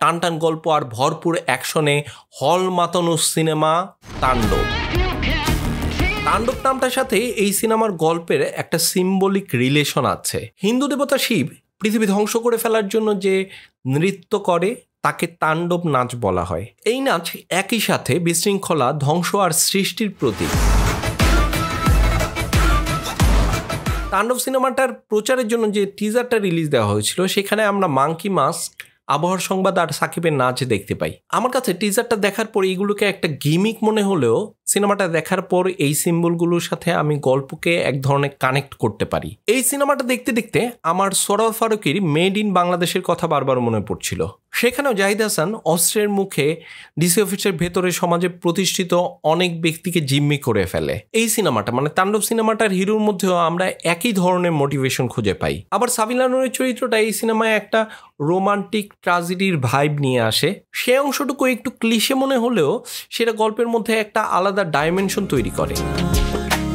টান টান গল্প আর ভরপুর অ্যাকশনে হল মাতানো সিনেমা তাণ্ডব। তাণ্ডব নামটার সাথে এই সিনেমার গল্পের একটা সিম্বলিক রিলেশন আছে। হিন্দু দেবতা শিব পৃথিবী ধ্বংস করে ফেলার জন্য যে নৃত্য করে তাকে তাণ্ডব নাচ বলা হয়। এই নাচ একই সাথে বিশৃঙ্খলা, ধ্বংস আর সৃষ্টির প্রতীক। তাণ্ডব সিনেমাটার প্রচারের জন্য যে টিজারটা রিলিজ দেওয়া হয়েছিল সেখানে আমরা মাঙ্কি মাস্ক, আবহাওয়ার সংবাদ আর সাকিবের নাচ দেখতে পাই। আমার কাছে টিজারটা দেখার পর এগুলোকে একটা গিমিক মনে হলেও সিনেমাটা দেখার পর এই সিম্বলগুলোর সাথে আমি গল্পকে এক ধরনের কানেক্ট করতে পারি। এই সিনেমাটা দেখতে দেখতে আমার সরওয়ার ফারুকীর মেড ইন বাংলাদেশের কথা বারবার মনে পড়ছিল। সেখানেও জাহিদ হাসান অস্ত্রের মুখে ডিসি অফিসের ভেতরে সমাজে প্রতিষ্ঠিত অনেক ব্যক্তিকে জিম্মি করে ফেলে। এই সিনেমাটা মানে তাণ্ডব সিনেমাটার হিরোর মধ্যেও আমরা একই ধরনের মোটিভেশন খুঁজে পাই। আবার সাবিলা নূরের চরিত্রটা এই সিনেমায় একটা রোমান্টিক ট্র্যাজেডির ভাইব নিয়ে আসে। সে অংশটুকু একটু ক্লিশে মনে হলেও সেটা গল্পের মধ্যে একটা আলাদা ডাইমেনশন তৈরি করে।